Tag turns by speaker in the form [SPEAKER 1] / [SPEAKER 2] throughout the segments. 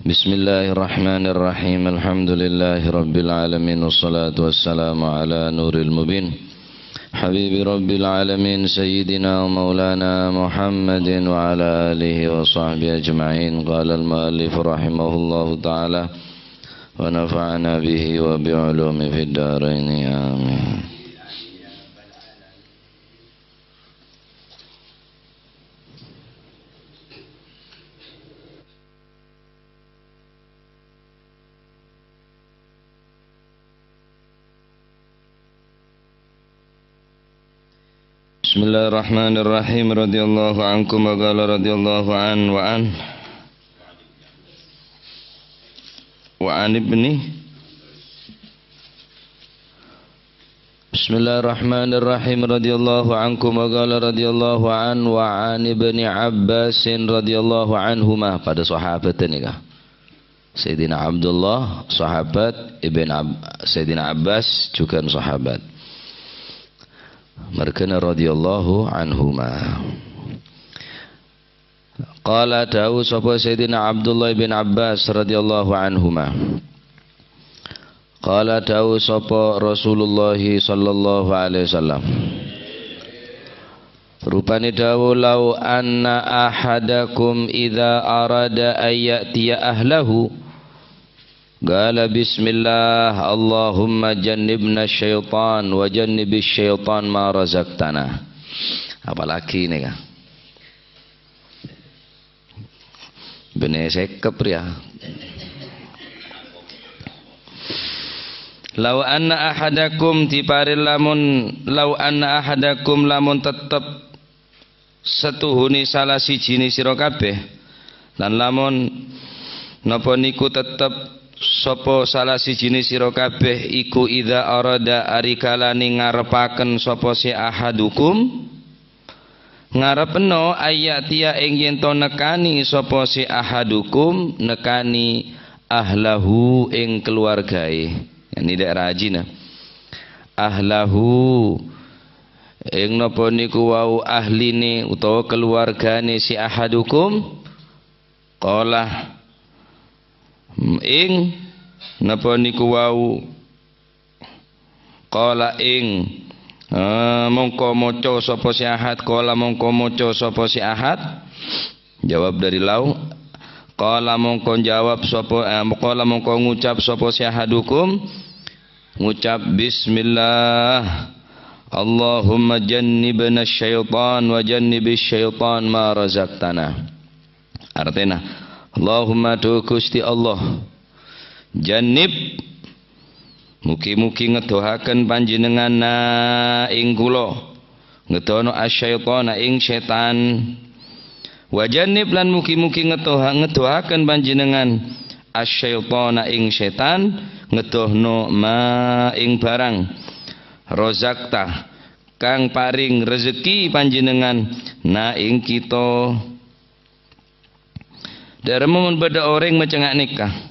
[SPEAKER 1] Bismillahirrahmanirrahim. Alhamdulillahi rabbil alamin. Wassalatu wassalamu ala nuril mubin Habibi rabbil alamin Sayyidina wa maulana Muhammadin wa ala alihi wa sahbihi ajma'in. Qala al-muallif rahimahullahu ta'ala wa nafa'ana bihi wa bi'ulumi fid daraini amin. Bismillahirrahmanirrahim. Radhiyallahu ankum wa qala radhiyallahu an ibni. Bismillahirrahmanirrahim. Radhiyallahu ankum wa qala radhiyallahu an ibni Abbas radhiyallahu anhuma. Pada sahabat ini kah? Sayyidina Abdullah sahabat, Sayyidina Abbas juga sahabat. Markana radhiyallahu anhuma. Qala dawu sapa Sayyidina Abdullah bin Abbas radhiyallahu anhuma. Qala dawu sapa Rasulullah sallallahu alaihi wasallam. Rupane dawu lau anna ahadakum idza arada ayyatiya ahlahu qala bismillah Allahumma jannibna syaitan wa jannibis syaitan ma razaqtana. Apalagi ini kan bener sekep ya. Lau anna ahadakum tiparil lamun lau anna ahadakum lamun tetep setuhuni salah sijine sira kabeh lan lamun napa niku tetep sapa salah sijine sira kabeh iku idza arada arikalane ngarepaken sapa si ahadukum ngarepno ayatia ing yen to nekani sapa si ahadukum nekani ahlahu ing keluargae. Yani dak rajina ahlahu ing napa niku wau ahline utawa keluargane si ahadukum qala ing napa niku wau qala ing mongko maca sapa si ahad qala mongko maca sapa si ahad jawab dari lau qala mongko jawab sapa qala mongko ngucap sapa si ahadukum ngucap bismillah Allahumma jannibna syaitan wa jannibis syaitan ma razaqtana. Artinya Allahumma tu Gusti Allah jannib mugi-mugi ngedohaken panjenengan ing kula ngedono asyaitana ing setan wa jannib lan mugi-mugi ngedohaken panjenengan asyaitana ing setan ngedohno ma ing barang rozakta kang paring rezeki panjenengan na ing kita. Dari momen pada orang macam nikah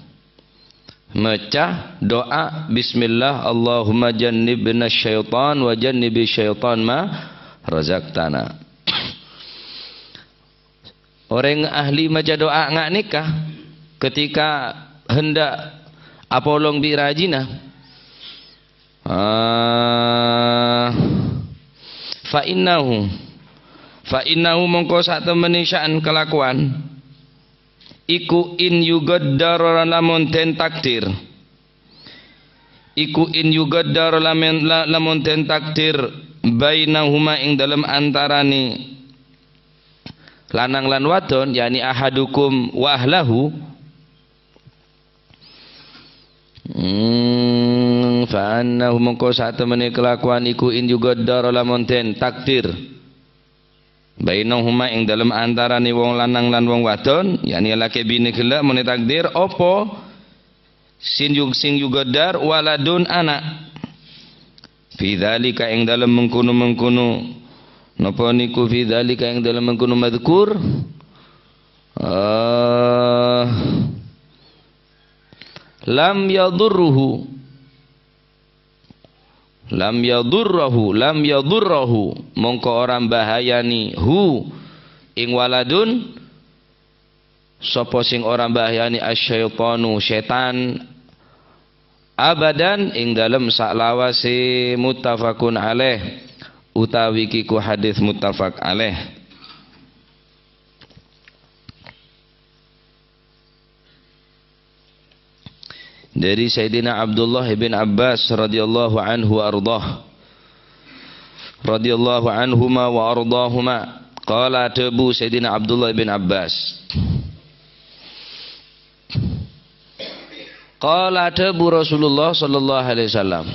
[SPEAKER 1] maca doa bismillah Allahumma jannibna syaitan wa jannibis syaitan ma razaqtana. Orang ahli maca doa ngak nikah ketika hendak apolong birajina fa innahu mongko sak temene sya'an kelakuan iku in yugaddar lamun den takdir iku in yugaddar lamun den takdir bainahuma ing dalam antarane lanang lan wadon yakni ahadukum wa ahlahu fa annahu mongko sak temene kelakuan iku in yugaddar lamun den takdir bainahuma ing dalam antarane wong lanang lan wong wadon yakni laki bini gelak muni takdir apa sing yugadar waladun anak fi dzalika ing dalam mengkono napa niku fi dzalika ing dalam mengkono madzkur lam yadurruhu mongko orang bahayani hu ing waladun sapa sing ora mbahyani asyaitanu setan abadan ing dalem saklawase muttafaqun alaih utawi kiku hadis muttafaq alaih. Dari Sayyidina Abdullah bin Abbas radhiyallahu anhu wa ardhah radhiyallahu anhuma wa ardahuma qala tabu Sayyidina Abdullah bin Abbas qala tabu Rasulullah sallallahu alaihi wasallam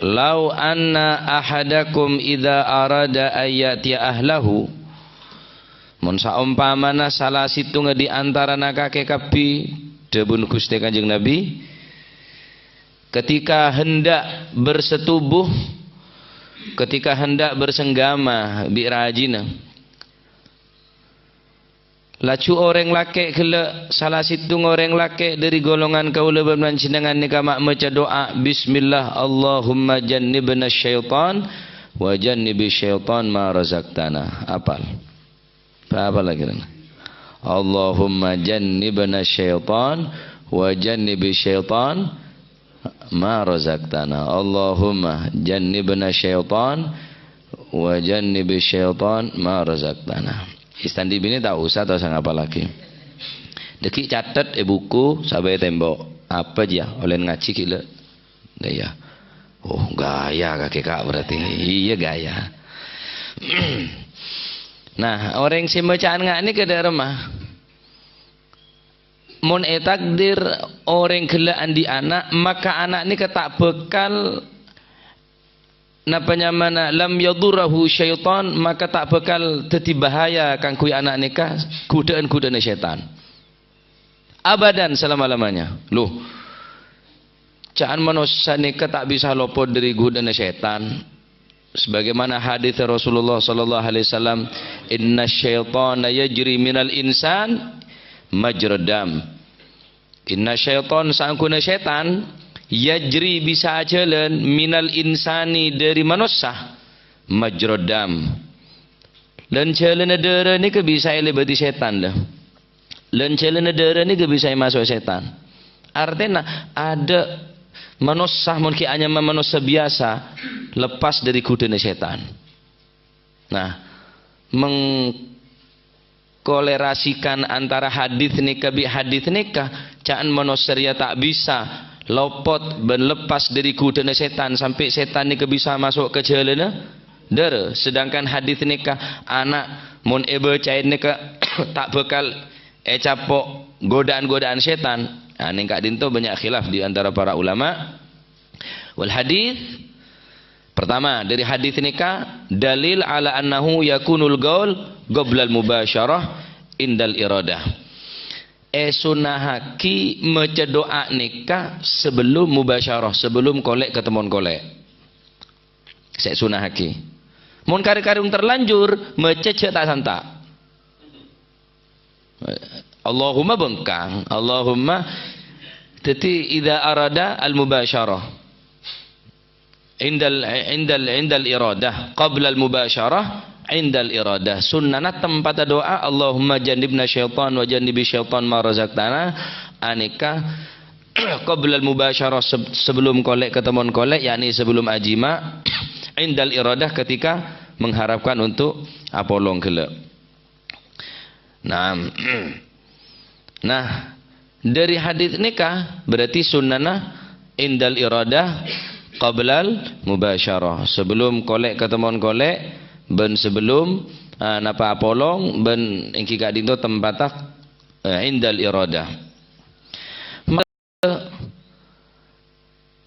[SPEAKER 1] lau anna ahadakum idza arada ayati ahlahu mun saumpamana salah situng di antara nakake kapi debun Gusti Kanjeng Nabi ketika hendak bersetubuh, ketika hendak bersenggama birajina lacu orang laki kele salah situng orang laki dari golongan kaula bermancinangan nika mak maca doa bismillah Allahumma jannibna syaitan wa jannibi syaitan ma razaqtana apal apa lagi Allahumma jannibna syaitan wa jannibi syaitan ma razaqtana Allahumma jannibna syaitan wa jannibi syaitan ma razaqtana. Istandi bini tak usah tahu sang apa lagi. Deki catat buku sampai tembok apa aja oleh ngaji kila. Gaya. Oh gaya kakek kak berarti. Iya gaya. Nah orang si bacaan ngak ni ke rumah. Mun takdir orang kelaan di anak maka anak ni ketak bekal napanya mana lam yadurahu syaitan maka tak bekal teti bahaya kang kui anak nikah kudaan syaitan abadan selama-lamanya loh caan manusia nikah tak bisa lopot dari godaan syaitan sebagaimana hadis Rasulullah sallallahu alaihi wasallam inna syaitana yajri minal insan majradam inna syaitan sangkuna syaitan yajri bisa jalan minal insani dari manusia majradam dan jalan darah ni ke bisa lebati syaitan lah dan jalan darah ni ke bisa masuk syaitan artinya ada manusia mungkin hanya manusia biasa lepas dari godaan syaitan. Nah kolerasikan antara hadis nikah bi hadis nikah caan manusia tak bisa lopot ben lepas dari godaan setan sampai setan nikah bisa masuk ke jalan darah sedangkan hadis nikah anak mun cair nikah tak bekal capok godaan setan. Nah nikah dinto banyak khilaf di antara para ulama. Wal hadis pertama dari hadis nikah dalil ala annahu yakunul gaul qabla al mubasyarah indal iradah. Sunahaki maca doa nikah sebelum mubasyarah, sebelum kolek ketemuan kolek. Saya sunahaki. Mun kari-karung terlanjur maca cek tak santak. Allahumma bengkang, Allahumma teti idza arada al mubasyarah indal iradah qabla al mubasyarah indal iradah sunnah tempat doa Allahumma jannibna syaitan wa jannibi syaitan ma razaqtana anika qabla al mubasyarah sebelum kolek ketemuan kolek yakni sebelum ajima indal iradah ketika mengharapkan untuk apolong kelak. Nah dari hadis nikah berarti sunnah indal iradah qablal mubasyarah sebelum kolek ketemuan kolek ben sebelum napa apolong ben engki gak dinto tempatak indal iradah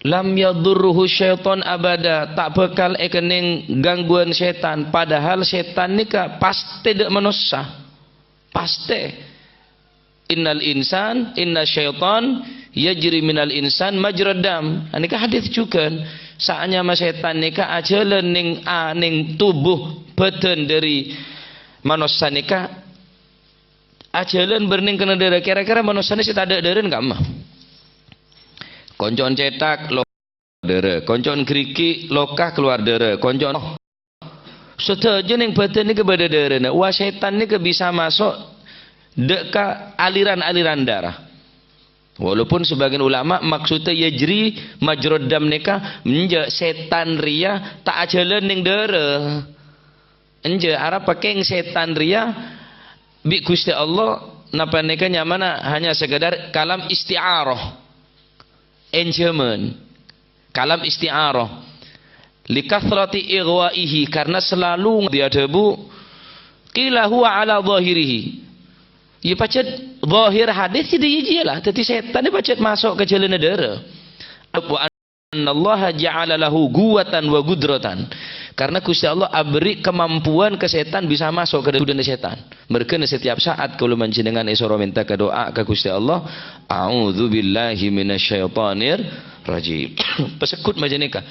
[SPEAKER 1] lam yadurruhu syaitan abada tak bekal ekening gangguan setan padahal setan nikah pasti dak manusia pasti innal insan inna syaitan yajri minal insan majradam. Nikah hadis juga saatnya mas setan nikah ajalan ning tubuh badan dari manusia nikah ajalan berning kena darah kira-kira manusia ini tak ada darah enggak mah koncon cetak lo darah koncon geriki lokah keluar darah koncon setuju ning badan ini kepada darah wah setan ini bisa masuk deka aliran-aliran darah. Walaupun sebagian ulama maksudnya yajri majrad dam nikah menja setan ria tak ajalan ning darah. Enje arab pakai setan ria bi Gusti Allah napa nikah nyamana hanya sekedar kalam isti'arah. Enjemen. Kalam isti'arah. Likathrati ighwaihi karena selalu dia debu qila huwa ala zahirihi. Ya pacet zahir hadis jadi lah. Tapi setan ni pacet masuk ke jalan negara. Wa annallaha ja'ala lahu guwatan wa gudratan. Karena Gusti Allah beri kemampuan ke setan bisa masuk ke dalam setan. Mereka setiap saat kalau menjenengan isra minta ke doa ke Gusti Allah, a'udzubillahi minasyaitonir rajim. Pesekut macam ni kah?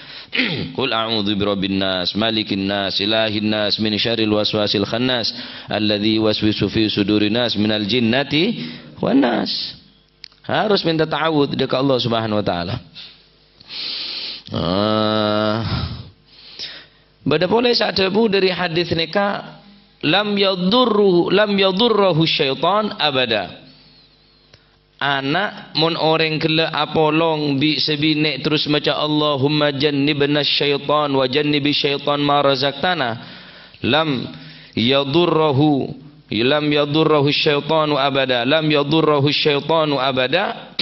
[SPEAKER 1] Qul a'udzu birabbin nas, malikin nas, ilahin nas, min syarril waswasil khannas, alladzi waswisu fi sudurin nas minal jinnati wan nas. Harus minta ta'awudz dekat Allah Subhanahu wa taala. Bada boleh saat debu dari hadis nikah lam yadurruhu syaitan abada. Anak mon orang kela apolong bi sebinek terus macam Allahumma jannibna syaitan wa jannibi syaitan ma razaqtana lam yadurruhu syaitanu abada lam yadurruhu syaitanu abada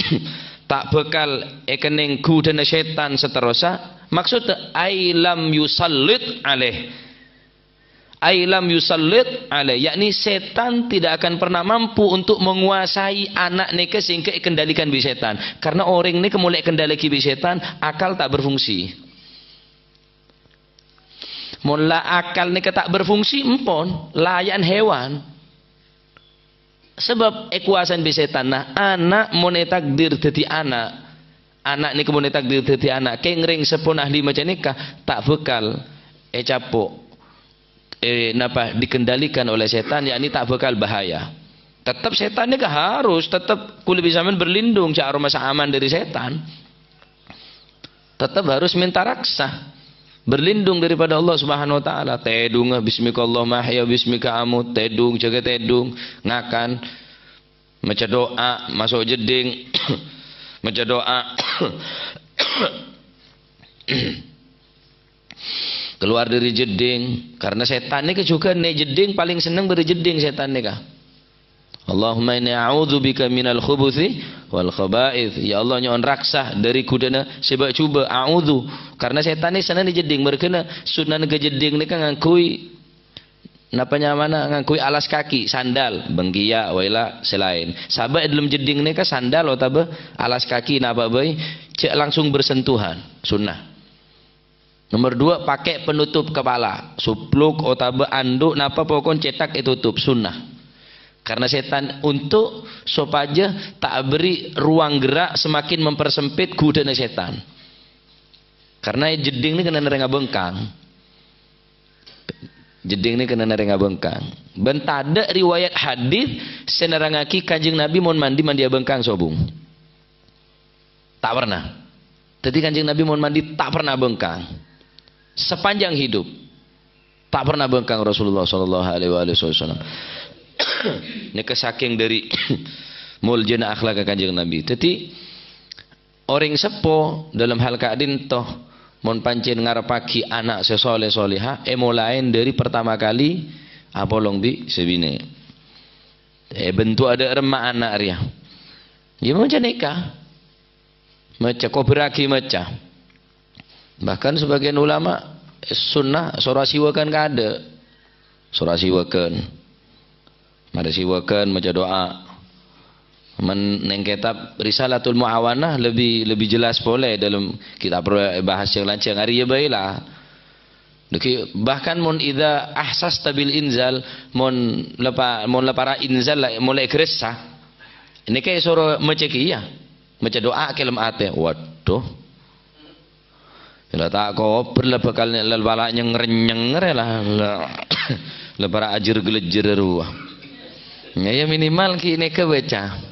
[SPEAKER 1] tak bekal ekening ku dana syaitan seterusnya. Maksudnya ailam yusallit alaih, yakni setan tidak akan pernah mampu untuk menguasai anak nike sehingga kendalikan bi setan. Karena orang ini mulai kendalikan bi setan, akal tak berfungsi. Mula akal nike tak berfungsi empon layan hewan. Sebab ekuasan bi setan. Nah, anak mone takdir dadi anak ni kemudian takdir dadi anak kengring sepun ahli macam nikah tak bekal capuk napa dikendalikan oleh setan, yakni tak bekal bahaya. Tetap setan ni harus tetap kulit bisaman berlindung cak masa aman dari setan. Tetap harus minta raksa berlindung daripada Allah Subhanahu wa taala. Tedung bismika Allahumma ahya bismika amut, tedung jaga tedung ngakan maca doa masuk jeding maca doa keluar dari jeding. Karena setan ni juga ne jeding paling senang beri jeding setan ni kah. Allahumma inni a'udzubika minal khubuthi wal khaba'ith. Ya Allah nyon raksa dari kudana sebab cuba a'udzu. Karena setan ni senang di jeding berkena sunan ke jeding ni kan ngakui napa nyamana ngakui alas kaki sandal bengkia waila selain sahabat dalam jeding ni kan sandal atau alas kaki napa bayi cek langsung bersentuhan sunnah. Nomor 2 pakai penutup kepala supluk atau anduk napa pokok cetak itu tutup sunnah. Karena setan untuk supaya tak beri ruang gerak semakin mempersempit gudana setan. Karena jeding ni kena nerengah bengkang. Jeding ni kena nerengah bengkang. Bentada riwayat hadis senerangaki Kanjeng Nabi mon mandi bengkang sobung. Tak pernah. Jadi Kanjeng Nabi mon mandi tak pernah bengkang. Sepanjang hidup tak pernah bengkang Rasulullah sallallahu alaihi wasallam. Ini kesaking dari muljana akhlak Kanjeng Nabi. Jadi orang sepo dalam hal keadaan toh mon pancen ngarepaki anak sesoleh soleha lain dari pertama kali apolong bi sebine bentuk ada remak anak ria dia macam nikah macam kau beraki macam bahkan sebagian ulama sunnah surah siwakan kada surah siwakan mari siwakan macam doa neng kitab Risalatul Muawanah lebih jelas boleh dalam kita perlu bahas yang lancang hari ya baiklah. Bahkan mon idza ahsas tabil inzal mon lepara inzal mulai geresa. Ini kayak suruh mecekia, macam doa kelam ate. Waduh. Bila tak kau perlu bekal lelbala yang renyeng lah. Lepara ajir gelejer ruah. Ya minimal kini kebaca.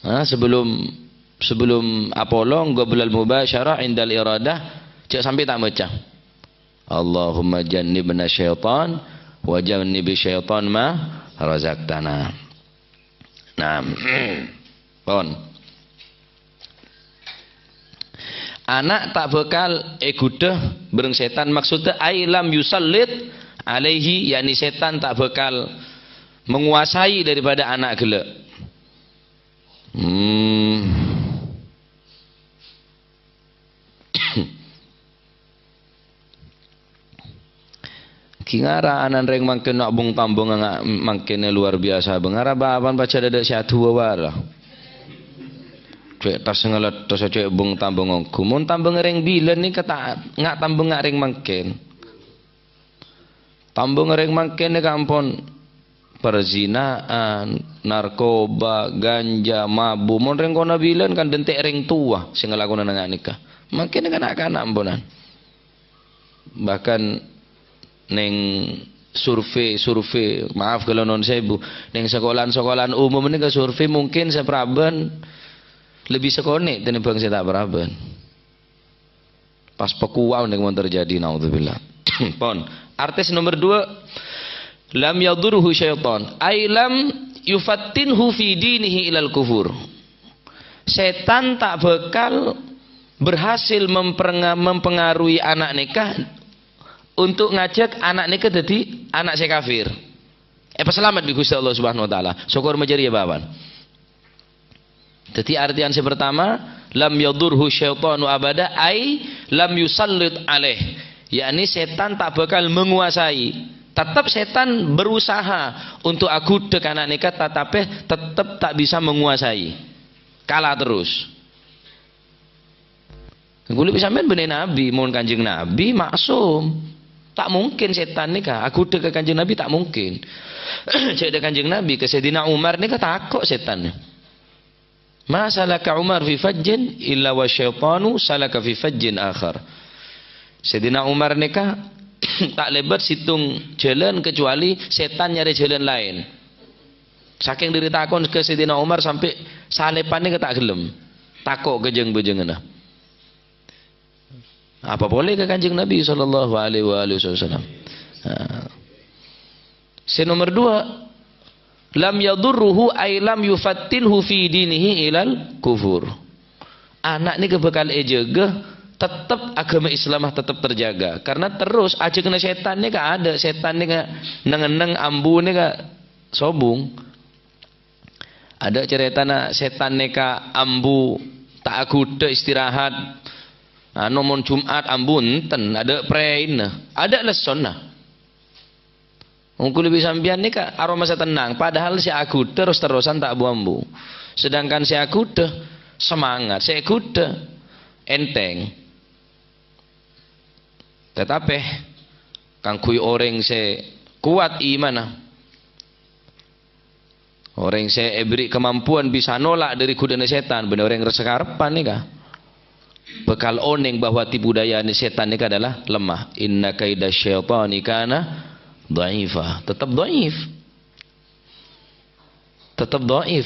[SPEAKER 1] Sebelum apolong qablal mubasyarah indal iradah cek sampai tak baca Allahumma jannibna syaitan wa jannibi syaitan ma razaqtana. Nah, pon. Anak tak bakal gudah bereng setan, maksudnya ailam yusallit alaihi, yakni setan tak bakal menguasai daripada anak gelek. Kingara anan reng mangken nak bung tambung mangkene luar biasa bengara bapan baca dadak syatu wala. Cek tas ngelet tas cek bung tambung ngku mun tambung reng bilen ni kata ngak tambung ngak reng mangken. Tambung reng mangken ni kampon perzinaan, narkoba, ganja, mabu. Mun reng kona bilen kan dentek reng tua sing ngelakona nang nikah. Mangken kan anak ambonan. Bahkan neng survei maaf kalau non sebu neng sekolahan umum ini ke survei mungkin sepraben lebih sekone tinimbang saya tak beraben pas pekuau neng mau terjadi naudzubillah. Pon artis nomor 2 lam yadurhu syaitan ay lam yufattinhu fi dinihi ilal kufur. Setan tak bakal berhasil mempengaruhi anak nikah untuk ngajak anak nikah jadi anak saya kafir. Selamat bi Gusti Allah Subhanahu wa taala. Syukur majari ya bawan. Jadi artian yang pertama lam yadurhu syaitanu abada ai lam yusallit alaih. Yakni setan tak bakal menguasai. Tetap setan berusaha untuk aku dek anak nikah tetapi tetap tak bisa menguasai. Kalah terus. Kulit bisa main benih Nabi, mohon kanjeng Nabi maksum. Tak mungkin setan nikah. Aku dek kanjeng Nabi tak mungkin. Cek dek kanjeng Nabi ke Sayyidina Umar nikah takut setan. Ma salaka Umar fi fajjin illa wa syaitanu salaka fi fajjin akhar. Sayyidina Umar nikah tak lebat situng jalan kecuali setan nyari jalan lain. Saking diri takon ke Sayyidina Umar sampai salepan nikah tak gelem. Takut kejeng-bejengan. Apa boleh ke kanjeng Nabi sallallahu alaihi wasallam. Nomor 2 lam yadurruhu ay lam yufattinhu fi dinihi ilal kufur. Anak ni bakal jaga tetap agama Islam tetap terjaga karena terus aja kena setan ni ada setan ni neng ambu ni sobung. Ada cerita nak setan ni ambu tak akuda istirahat. Nomor Jumat ambun ten ada prein ada leson Ungkul lebih sambian ni kak aroma saya tenang padahal si aku terus-terusan tak buambu sedangkan si aku semangat si aku enteng tetapi kang kui orang si kuat iman orang si beri kemampuan bisa nolak dari kudanya setan benar orang resekarpan ni kak bekal oneng bahwa tipu daya setan ini adalah lemah. Inna kaida syaitani kana dha'ifa. Tetap dhaif. Tetap dhaif.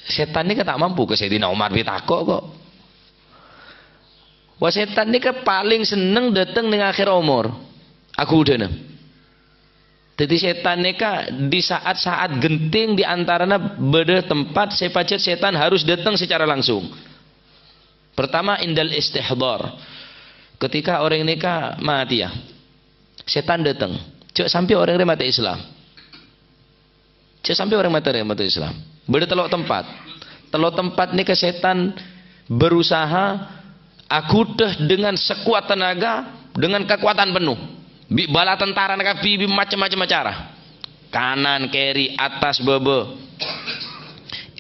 [SPEAKER 1] Setan ini tak mampu ke Sayyidina Umar bitako kok. Wah setan ini paling seneng datang dengan akhir umur. Aku udah nih. Jadi setan ini di saat-saat genting di antaranya beda tempat sepacat setan harus datang secara langsung. Pertama indal istihdar. Ketika orang nikah mati ya. Setan datang. Cuk sampai orang ini mati Islam. Cuk sampai orang mati Islam. Beda telok tempat. Telok tempat nikah setan berusaha aku dengan sekuat tenaga dengan kekuatan penuh. Bala tentara nak bi macam-macam cara. Kanan, kiri, atas, bebe.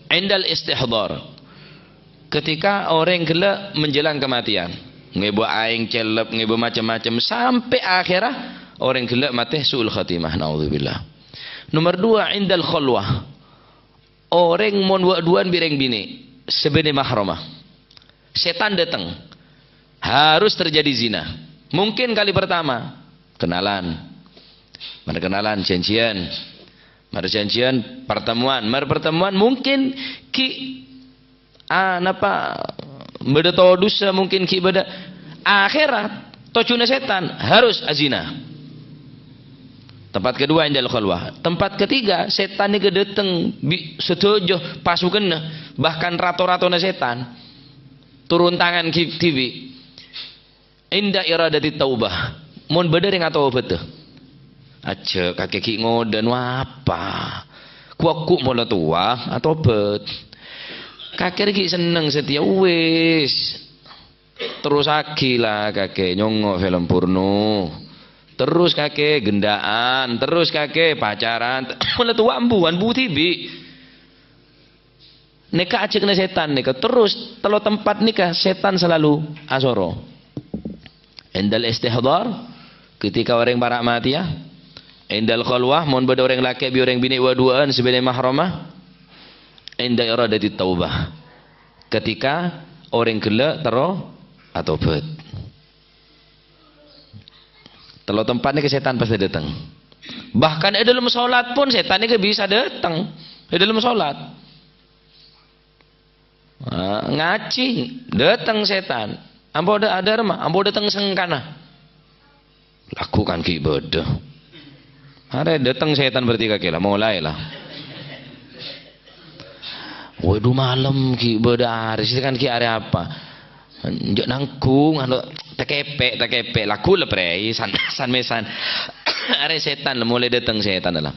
[SPEAKER 1] Indal istihdar. Ketika orang gelap menjelang kematian, ngebo aing celep, ngebo macam-macam sampai akhirah orang gelap mati suul khatimah naudzubillah. Nomor 2 indal khulwah. Orang mon duan bireng bini sebene mahramah. Setan datang. Harus terjadi zina. Mungkin kali pertama kenalan. Mari kenalan janjian. Mari janjian pertemuan. Mari pertemuan mungkin ki napa beda dosa mungkin ki beda akhirat tocuna setan harus azina Tempat kedua indal khalwah. Tempat ketiga setan ni datang setuju pasukan bahkan rato-rato na setan turun tangan TV. Inda iradati taubah. Mun bener yang atau betul. Aja kakek ki ngoden apa? Kuak mula tua atau bet. Kakek ki seneng setia wis. Terus aki lah kakek nyongok film porno. Terus kakek gendaan, terus kakek pacaran. Mula tua ambu tibi. Nikah aja kena setan nikah. Terus kalau tempat nikah setan selalu asoro. Endal istihdar ketika orang barak mati ya. Endal khalwah mon bada orang laki bi orang bini wa-duaan sebagai mahramah. Endal iradati taubah. Ketika orang gila tero atau bet. Kalau tempatnya ke setan pasti datang. Bahkan di dalam sholat pun setan ini bisa datang. Di dalam sholat. Ngaji datang setan. Ambo ada remah, ambo datang sengkana. Lakukan ki ibadah. Hari datang setan berarti kaki lah, mulailah. Waduh malam ki ibadah hari kan ki hari apa? Njok nangkung, anu tekepe laku lah prei san mesan. Hari setan mulai datang setan lah.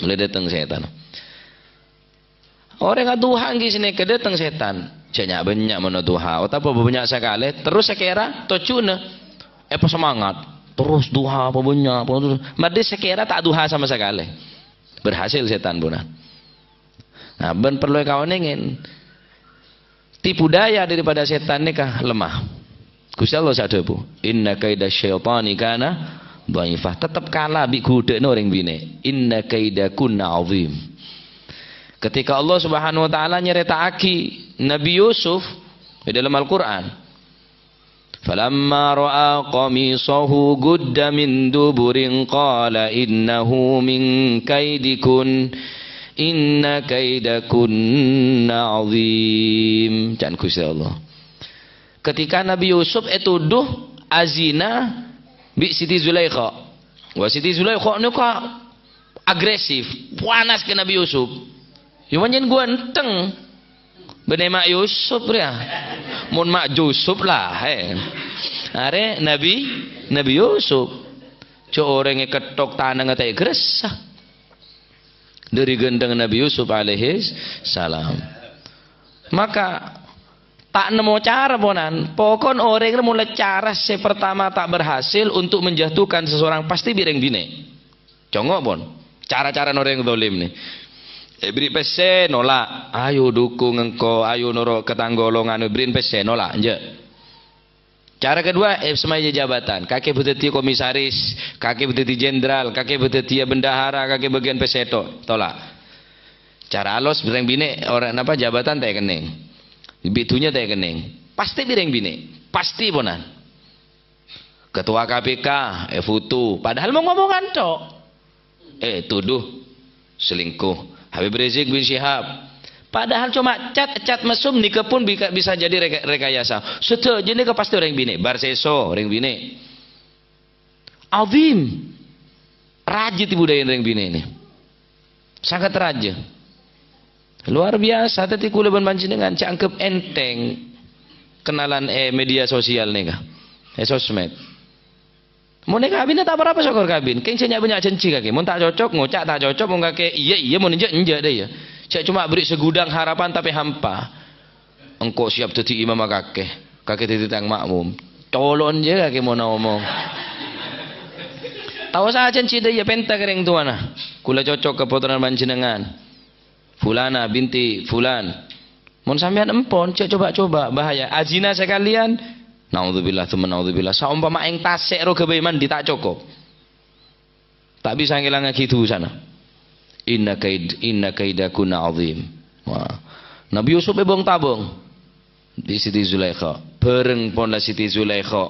[SPEAKER 1] Mulai datang setan. Orang aduha ngi sini ke datang setan. Banyak mana duha, atau banyak sekali. Terus sekira tocuna, apa semangat. Terus duha apa banyak. Madi sekira tak duha sama sekali. Berhasil setan pun. Nah, ben perlu kawan ingin tipu daya daripada setan ni kah lemah. Gusti Allah sadapu. Inna kaida syaitani kana dhaifah. Tetap kalah bi kudekno orang bine. Inna kaida kunna azim. Ketika Allah Subhanahu wa taala nyeritaaki Nabi Yusuf di dalam Al-Qur'an. Falamma ra'a qamisahu gudda min duburin qala innahu min kaidikun inna kaidakunna azim. Jangan Gusti Allah. Ketika Nabi Yusuf tuduh azina bi Siti Zulaikha. Wa Siti Zulaikha ni ka agresif, panas ke Nabi Yusuf. Yang jen ganteng. Bener mak Yusuf ya. Mun mak Yusuf lah. Are Nabi Yusuf. Cok orang yang ketok tanah ngatai gresah. Dari gendeng Nabi Yusuf alaihi salam. Maka tak nemu cara ponan. Pokon orang mulai cara pertama tak berhasil untuk menjatuhkan seseorang pasti bireng bine. Congok pon. Cara-cara orang zalim nih. Beri pesen nolak. Ayo dukung engkau, ayo nurut ketanggolongan, beri pesen nolak aja. Cara kedua, semaya jabatan. Kakek beteti komisaris, kakek beteti jenderal, kakek beteti bendahara, kakek bagian peseto, tolak. Cara alos bireng bine orang apa jabatan tak kening. Bitunya tak kening. Pasti bireng bine, pasti ponan. Ketua KPK, foto, padahal mau ngomongan tok. Tuduh selingkuh. Habib Rizik bin Syihab. Padahal cuma cat mesum nikah pun bisa jadi rekayasa. Setuju nikah pasti orang bini. Barseso orang bini. Azim. Rajin budaya orang bini ini. Sangat rajin. Luar biasa. Tadi kula dengan cangkep enteng. Kenalan media sosial nih kah. Sosmed. Mau nikah kabin tak berapa syukur kabin. Keng saya banyak janji kaki. Mau tak cocok, ngocak tak cocok, mau kaki iya mau ninjak deh ya. Saya cuma beri segudang harapan tapi hampa. Engkau siap jadi imam kakek jadi tang makmum. Tolong je kaki mau ngomong. Tahu saja janji deh ya penta kering tuan ah. Kula cocok keputusan panjenengan. Fulana binti Fulan. Mau sampean empon, coba bahaya. Azina sekalian. Naudzubillah tsumma naudzubillah. Saumpama ing tasik ro gebeman ditak cukup. Tak bisa ngilang gitu sana. Inna kaidakuna azim. Wah. Nabi Yusuf bong tabung di Siti Zulaikha. Bareng pon la Siti Zulaikha.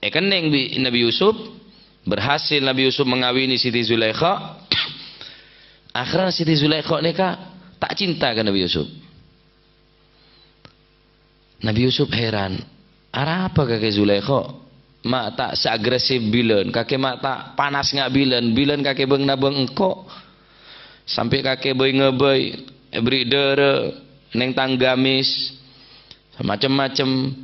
[SPEAKER 1] Kening bi Nabi Yusuf berhasil Nabi Yusuf mengawini Siti Zulaikha. Akhirnya Siti Zulaikha nikah tak cinta ke Nabi Yusuf. Nabi Yusuf heran, apa kakek Zulaikha? mak tak seagresif bilen, kakek mak tak panas ngak bilen kakek beng nabeng engko. Sampai kakek boy ngeboy beri dere neng tanggamis macam-macam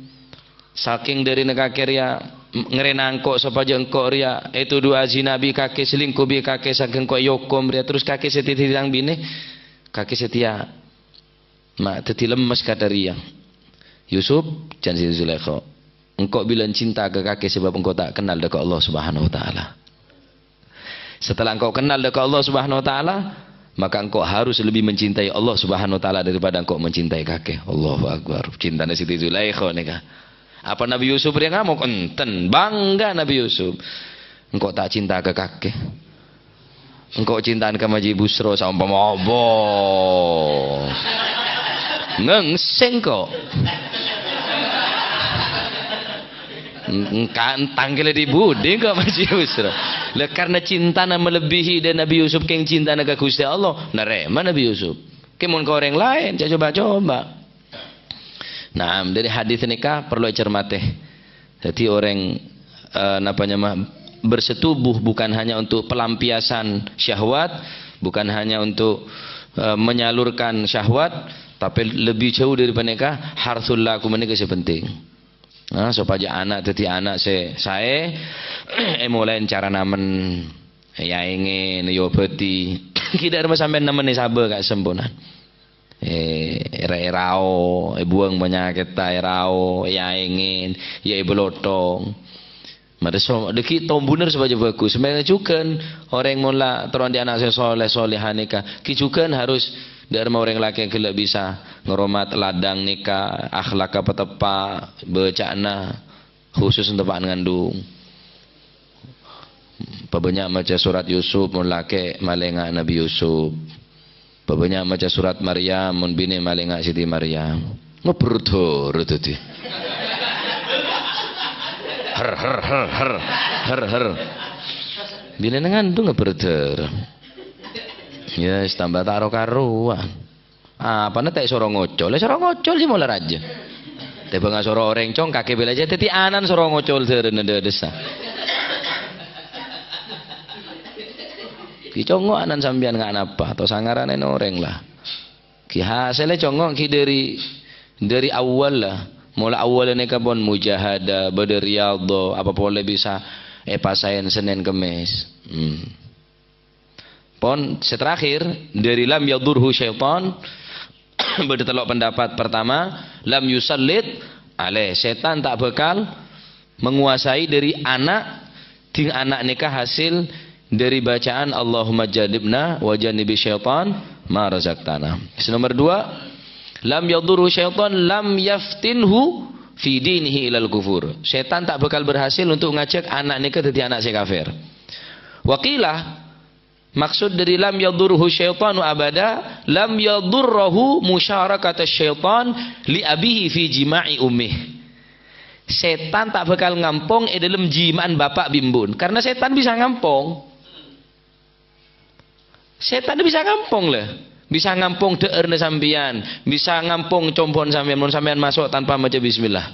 [SPEAKER 1] saking dari negara ria ngerenangkok sapaja engkok ria itu dua nabi kakek selingkuh bi kakek saking kok yokom ria terus kakek setia tidang bini kakek setia mak teti lemes kata ria Yusuf jangan si Zulaikha engkau bilang cinta ke kakek sebab engkau tak kenal dekat Allah Subhanahu wa taala. Setelah engkau kenal dekat Allah Subhanahu wa taala, maka engkau harus lebih mencintai Allah Subhanahu wa taala daripada engkau mencintai kakek. Allahu akbar. Cintanya Siti Zulaikha nika. Apa Nabi Yusuf dia ngamuk? Enten, bangga Nabi Yusuf. Engkau tak cinta ke kakek. Engkau cintaan ke Maji Busro sama pemobo. Ngengseng kok. Tanggil di budi kok Maji Busro. Lah karena cinta melebihi dan Nabi Yusuf keng cinta naga Gusti Allah. Narema Nabi Yusuf. Kemun ke orang lain, coba-coba. Nah, dari hadis nikah perlu cermati. Jadi orang bersetubuh bukan hanya untuk pelampiasan syahwat, bukan hanya untuk menyalurkan syahwat, tapi lebih jauh daripada nikah harsul lakum menikah sepenting. Nah, supaya anak jadi anak saya mulai cara namen ya ingin yo beti kita rumah sampai namen sabar gak sempurna. Erao buang banyak kita erao ya ingin ya belotong mada so deki tombuner sebagai bagus sebenarnya juga orang mula teruan di anak soleh solehan nikah kicukan harus dari orang laki yang kelak bisa ngeromat ladang nikah akhlak apa tepa bacana khusus untuk pak ngandung banyak macam surat Yusuf mulake malenga Nabi Yusuf banyak macam surat Maryam mun bini malenga Siti Maryam ngebrudor itu her bini ngandung ngebrudor ya tambah taruh karuan apa nanti sorong ngocol sih mulai raja tapi nggak sorong orang cong kakek bela aja teti anan sorong ngocol terus desa ki congok anan sambian nggak napa atau sangaran orang lah ki hasilnya congok ki dari awal lah mulai awalnya kabon mujahada berriyadho apa boleh bisa pasain Senin Kemis pon seterakhir dari lam yadurhu syaitan bertelok pendapat pertama lam yusallit alaih setan tak bakal menguasai dari anak ting anak nikah hasil dari bacaan Allahumma jadibna wa janibi syaitan ma razaqtana. Nomor 2 lam yadurru syaitan lam yaftinhu fi dinihi ilal kufur. Syaitan tak bakal berhasil untuk ngajak anak nikah jadi anak si kafir. Waqilah maksud dari lam yadurruhu syaitanu abada lam yadurruhu musyarakata syaitan li abihi fi jima'i ummih. Setan tak bakal ngampong dalam jimaan bapak bimbun karena setan bisa ngampong. Setan bisa ngampong lah, bisa ngampong deerne sambian, bisa ngampong compon sambian, mun sambian masuk tanpa maca bismillah.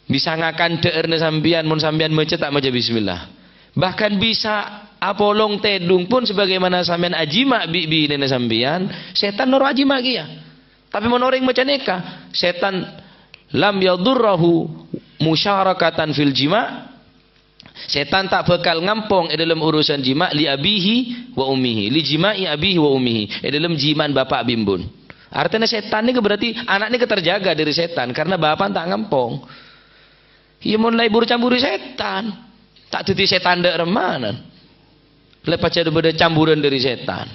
[SPEAKER 1] Bisa ngakan deerne sambian, mun sambian maca tak maca bismillah. Bahkan bisa apolong tedung pun sebagaimana sambian ajima bibi nene sambian, setan noro ajima kia. Tapi mun orang maca neka, setan lam yadurruhu musyarakatan fil jima'. Setan tak bakal ngampong dalam urusan jima li abihi wa ummihi li jima'i abihi wa ummihi dalam jiman bapak bimbun. Artinya setan ini berarti anak ini keterjaga dari setan karena bapak tak ngampong. Ia mulai campuri setan tak jadi setan dak remanan lepas ada campuran dari setan.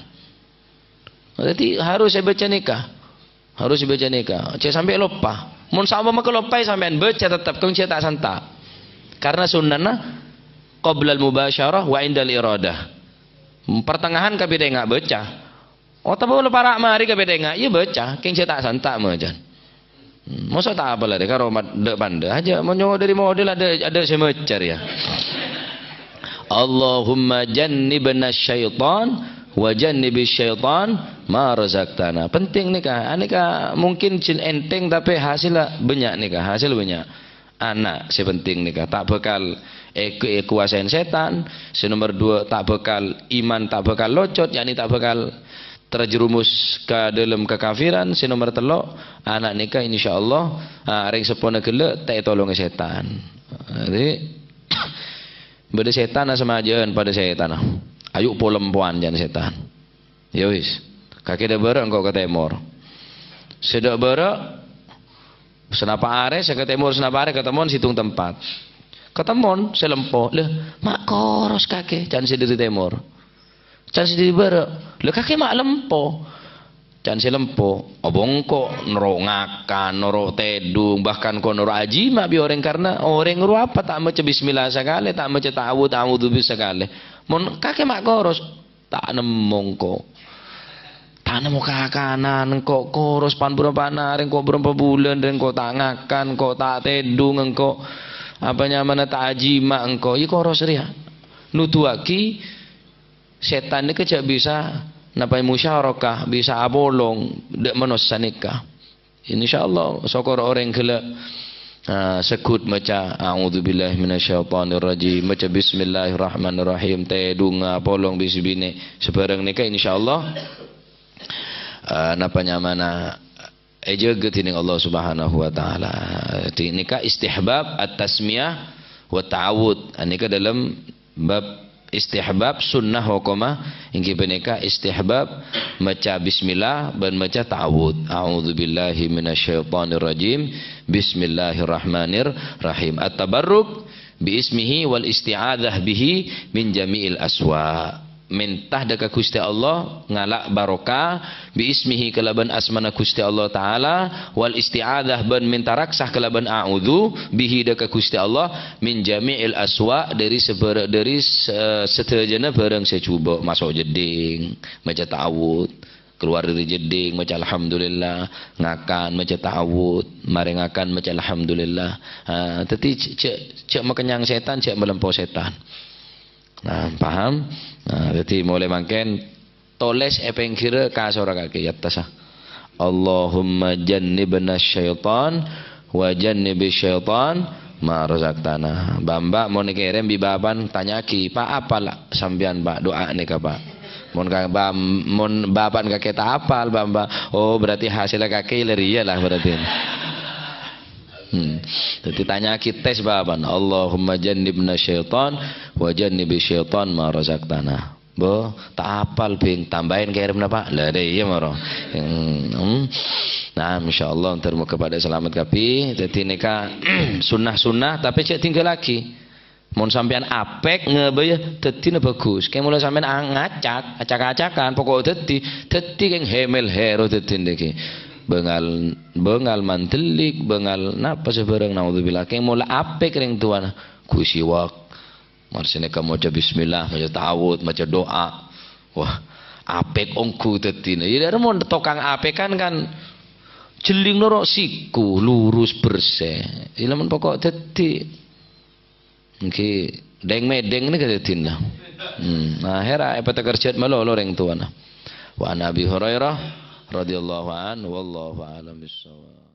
[SPEAKER 1] Berarti harus saya baca nikah cek sampai lupa mun sama maka lupa sampean baca tetap kau tak santa karena sunnahnya qoblal mubasyarah wa indal iradah. Pertengahan kabeh enggak baca. Oh tapi kalau para mari kabeh enggak iya baca, king cetak santak majan. Masa tak apa lah karo dek panda aja mau nyoba dari model ada semecer ya. Allahumma jannibna syaitan wa jannibis syaitan ma razaqtana. Penting nikah. Nikah mungkin cin enteng tapi hasilnya banyak nikah, hasil banyak. anak sepenting nikah tak bekal kuasain setan. Nomor 2 tak bekal iman, tak bekal locot, yakni tak bekal terjerumus ke dalam kekafiran. Nomor 3 anak nikah insyaallah ring sepona gelek tak tolong setan. Jadi beda setan semajaan pada setan. Ayo polempuan jangan setan. Ya wis. Kaki dah berak engkau ke timur. Sedak berak senapa are ke timur, senapa are ketemuan situng tempat. Ketemuan selempo. Leh, mak koros kaki jangan sediri timur. Jangan sediri berak. Leh kaki mak lempo. Jangan selempo. Obong kok noro ngakan, noro tedung, bahkan kok noro aji mak bi orang karena orang nuru apa tak maca bismillah sekali, tak maca ta'awudzu sekali. Mon kaki mak koros tak nemong kok. Tanam kakanan kok koros pan berapa naring kok berapa bulan dan kok tak ngakan kok tak tedung engkau apa nyamana tak ajima engkau i koros ria nutuaki setan ni kecak bisa napai musyarakah bisa abolong dek manusia nikah insyaallah sokor orang kela sekut maca a'udzubillahi minasyaitonirrajim maca bismillahirrahmanirrahim tedung abolong bisibine sebarang nikah insyaallah napa nyamana jaga tining Allah Subhanahu wa taala. Nikah istihbab at-tasmiyah wa ta'awud. Nikah dalam bab istihbab sunnah hukumah ingki nikah istihbab maca bismillah dan maca ta'awud. A'udzubillahi minasyaitonirrajim. Bismillahirrahmanirrahim. At-tabarruk bi ismihi wal isti'adzah bihi min jami'il aswa. Mentah daka Gusti Allah ngalak barokah bi ismihi kalaban asmana Gusti Allah taala wal isti'adzah ban minta raksah kalaban a'udzu bihi daka Gusti Allah min jami'il aswa dari seterjana barang secuba masuk jeding maca ta'awud keluar dari jeding maca alhamdulillah ngakan maca ta'awud mari ngakan maca alhamdulillah teti cek makenyang setan cek melempau setan. Nah, paham? Nah, jadi mulai makin toles epeng kira kasora kaki yattasa. Allahumma jannibna syaitan wa jannibi syaitan ma razaqtana. Bamba mau nikirim bi baban tanyaki, Pak apal sampean Pak doa nika Pak. Mon baban kakek tak apal Bamba. Oh, berarti hasilnya kakek leria lah berarti. Jadi tanya kita tes baban Allahumma jannibna syaitan wa jannibi syaitan ma razaqtana. Bo tak apal ping tambahin kirim Pak. Lah iya maro. Nah insyaallah terima kepada selamat kapi. Jadi nikah sunnah-sunnah tapi cek tinggal lagi. Mun sampean apek ngebaya dadi bagus. Kayak mulai sampean ngacak, acak-acakan pokok dadi keng hemel hero dadi niki. Bengal mantelik bengal napa sebarang naudzubillah keng mula apik ring tuan kusiwak marsine ka maca bismillah maca ta'awud maca doa wah apik ongku tetine ya mon tokang apik kan jeling loro siku lurus bersih ilamun pokok dadi nggih deng medeng ni kadetine nah hera apa kerjat malolo ring tuan wa Nabi Hurairah radhiyallahu anhu wallahu a'lam bissawab.